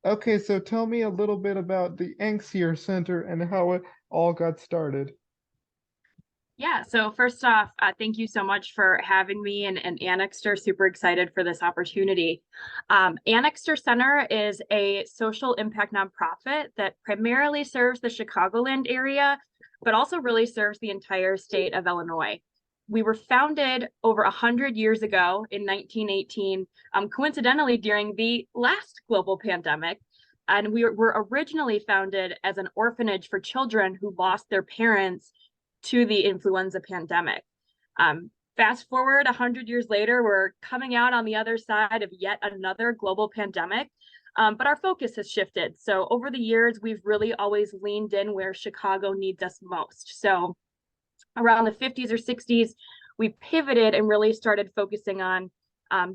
Okay, so tell me a little bit about the Anixter Center and how it all got started. Yeah, so first off, thank you so much for having me and Anixter. Super excited for this opportunity. Anixter Center is a social impact nonprofit that primarily serves the Chicagoland area, but also really serves the entire state of Illinois. We were founded over 100 years ago in 1918, coincidentally during the last global pandemic. And we were originally founded as an orphanage for children who lost their parents to the influenza pandemic. Fast forward 100 years later, we're coming out on the other side of yet another global pandemic, but our focus has shifted. So over the years, we've really always leaned in where Chicago needs us most. So around the 50s or 60s, we pivoted and really started focusing on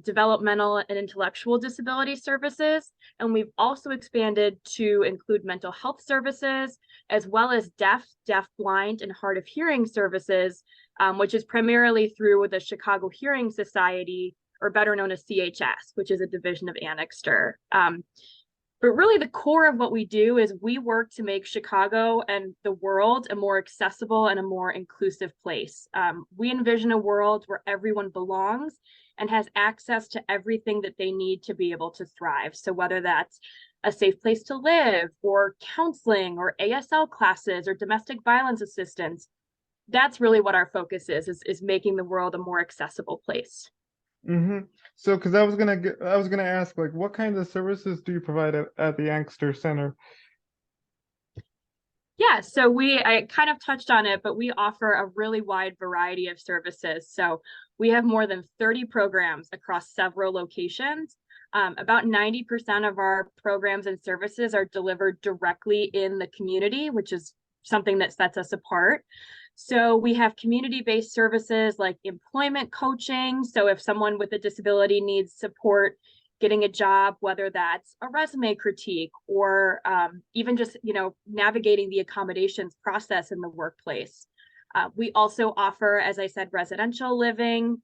developmental and intellectual disability services. And we've also expanded to include mental health services, as well as deaf, blind, and hard of hearing services, which is primarily through the Chicago Hearing Society, or better known as CHS, which is a division of Anixter. But really, the core of what we do is we work to make Chicago and the world a more accessible and a more inclusive place. We envision a world where everyone belongs and has access to everything that they need to be able to thrive. So whether that's a safe place to live, or counseling, or ASL classes, or domestic violence assistance, that's really what our focus is making the world a more accessible place. Mm-hmm. So, because I was gonna ask, like, what kinds of services do you provide at the Anixter Center? Yeah, I kind of touched on it, but we offer a really wide variety of services. So we have more than 30 programs across several locations. About 90% of our programs and services are delivered directly in the community, which is something that sets us apart. So we have community-based services like employment coaching. So if someone with a disability needs support getting a job, whether that's a resume critique or even just navigating the accommodations process in the workplace. We also offer, as I said, residential living,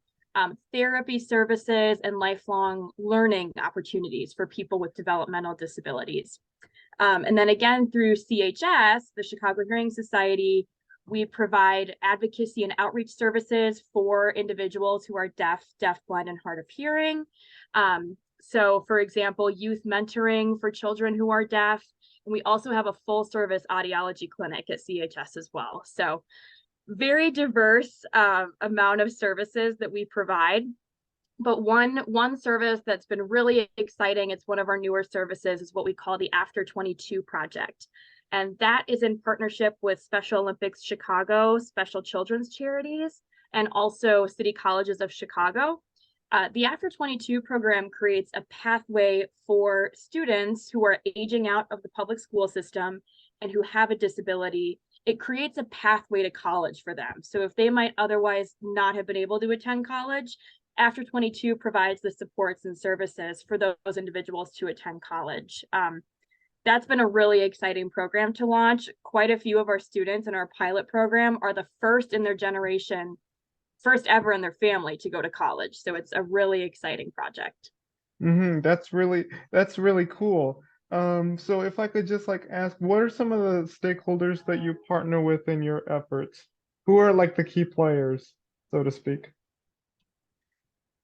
therapy services, and lifelong learning opportunities for people with developmental disabilities. And then again, through CHS, the Chicago Hearing Society, we provide advocacy and outreach services for individuals who are deaf, blind, and hard of hearing. So for example, youth mentoring for children who are deaf. And we also have a full service audiology clinic at CHS as well. So very diverse amount of services that we provide. But one service that's been really exciting, it's one of our newer services, is what we call the After 22 project. And that is in partnership with Special Olympics Chicago, Special Children's Charities, and also City Colleges of Chicago. The After 22 program creates a pathway for students who are aging out of the public school system and who have a disability. It creates a pathway to college for them. So if they might otherwise not have been able to attend college, After 22 provides the supports and services for those individuals to attend college. That's been a really exciting program to launch. Quite a few of our students in our pilot program are the first in their generation, first ever in their family to go to college. So it's a really exciting project. Mm-hmm. That's really cool. So if I could just like ask, what are some of the stakeholders that you partner with in your efforts? Who are like the key players, so to speak?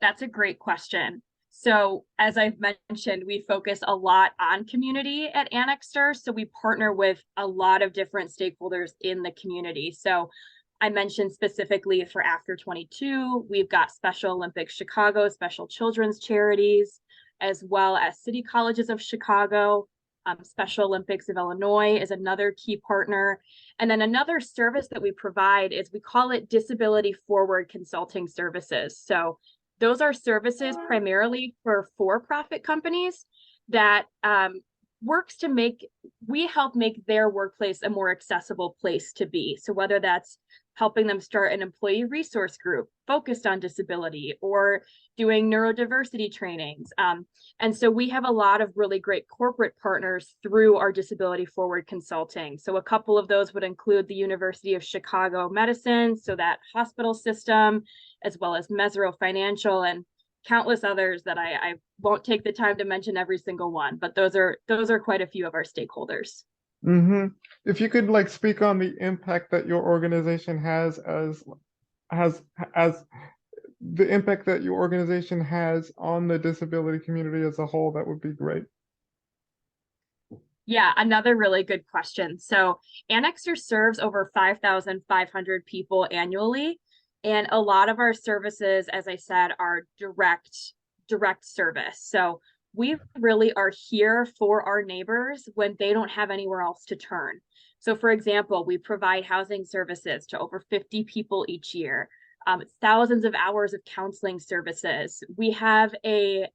That's a great question. So as I've mentioned, we focus a lot on community at Anixter. So we partner with a lot of different stakeholders in the community. So I mentioned specifically for After 22, we've got Special Olympics Chicago, Special Children's Charities, as well as City Colleges of Chicago. Special Olympics of Illinois is another key partner. And then another service that we provide is we call it Disability Forward Consulting Services. So those are services primarily for for-profit companies that works to we help make their workplace a more accessible place to be. So whether that's helping them start an employee resource group focused on disability or doing neurodiversity trainings. And so we have a lot of really great corporate partners through our Disability Forward Consulting. So a couple of those would include the University of Chicago Medicine, so that hospital system, as well as Mesro Financial and countless others that I won't take the time to mention every single one, but those are quite a few of our stakeholders. Mm-hmm. If you could like speak on the impact that your organization has as the impact that your organization has on the disability community as a whole, that would be great. Yeah, another really good question. So Anixter serves over 5,500 people annually, and a lot of our services, as I said, are direct service. So we really are here for our neighbors when they don't have anywhere else to turn. So for example, we provide housing services to over 50 people each year, thousands of hours of counseling services. We have a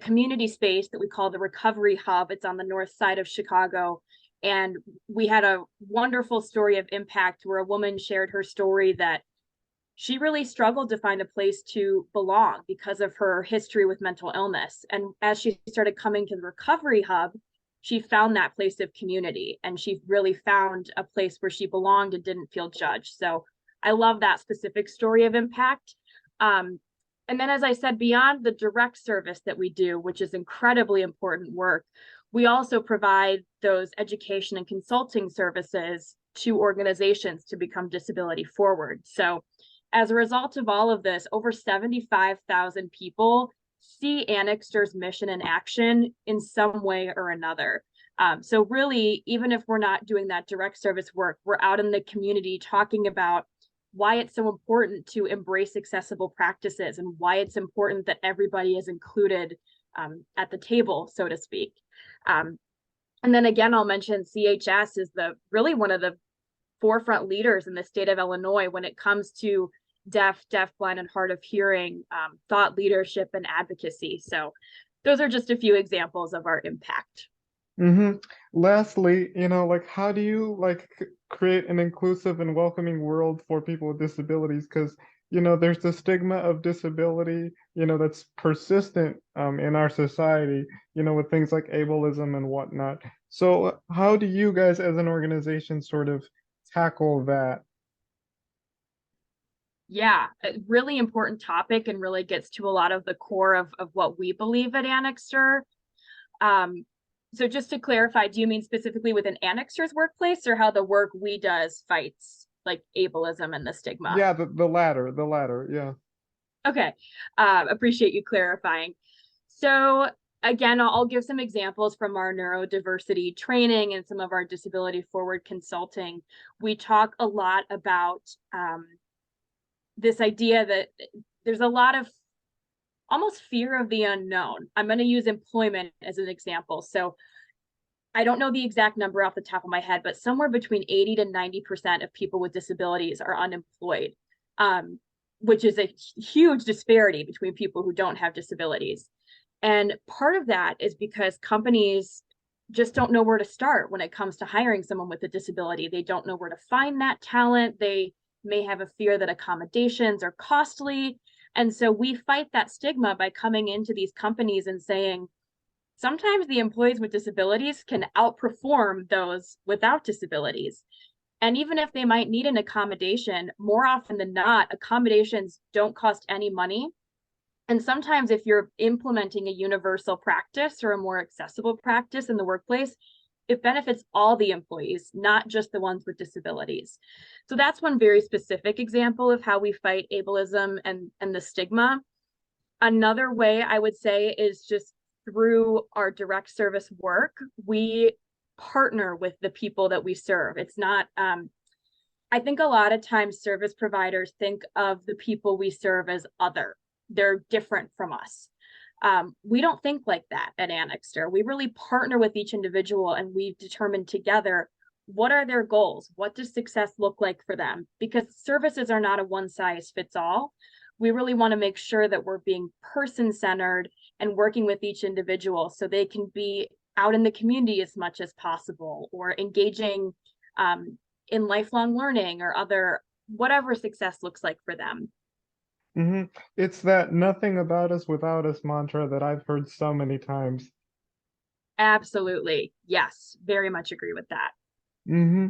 community space that we call the Recovery Hub. It's on the north side of Chicago. And we had a wonderful story of impact where a woman shared her story that she really struggled to find a place to belong because of her history with mental illness. And as she started coming to the Recovery Hub, she found that place of community, and she really found a place where she belonged and didn't feel judged. So I love that specific story of impact. And then, as I said, beyond the direct service that we do, which is incredibly important work, we also provide those education and consulting services to organizations to become disability forward. So as a result of all of this, over 75,000 people see Anixter's mission in action in some way or another. So really, even if we're not doing that direct service work, we're out in the community talking about why it's so important to embrace accessible practices and why it's important that everybody is included at the table, so to speak. And then again, I'll mention CHS is really one of the forefront leaders in the state of Illinois when it comes to deaf, blind, and hard of hearing, thought leadership and advocacy. So those are just a few examples of our impact. Mm-hmm. Lastly, like how do you like create an inclusive and welcoming world for people with disabilities? Because, there's the stigma of disability, that's persistent in our society, with things like ableism and whatnot. So how do you guys as an organization sort of tackle that? Yeah, a really important topic and really gets to a lot of the core of what we believe at Anixter. So just to clarify, do you mean specifically within Anixter's workplace or how the work we does fights like ableism and the stigma? Yeah, the latter, yeah. Okay, appreciate you clarifying. So again, I'll give some examples from our neurodiversity training and some of our disability forward consulting. We talk a lot about this idea that there's a lot of almost fear of the unknown. I'm going to use employment as an example. So I don't know the exact number off the top of my head, but somewhere between 80 to 90% of people with disabilities are unemployed, which is a huge disparity between people who don't have disabilities. And part of that is because companies just don't know where to start when it comes to hiring someone with a disability. They don't know where to find that talent. They may have a fear that accommodations are costly. And so we fight that stigma by coming into these companies and saying, sometimes the employees with disabilities can outperform those without disabilities. And even if they might need an accommodation, more often than not, accommodations don't cost any money. And sometimes if you're implementing a universal practice or a more accessible practice in the workplace, it benefits all the employees, not just the ones with disabilities. So that's one very specific example of how we fight ableism and the stigma. Another way I would say is just through our direct service work, we partner with the people that we serve. It's not, I think a lot of times service providers think of the people we serve as other. They're different from us. We don't think like that at Anixter. We really partner with each individual and we determine together what are their goals? What does success look like for them? Because services are not a one size fits all. We really want to make sure that we're being person-centered and working with each individual so they can be out in the community as much as possible or engaging in lifelong learning or other, whatever success looks like for them. Mm-hmm. It's that nothing about us without us mantra that I've heard so many times. Absolutely. Yes, very much agree with that. Mm-hmm.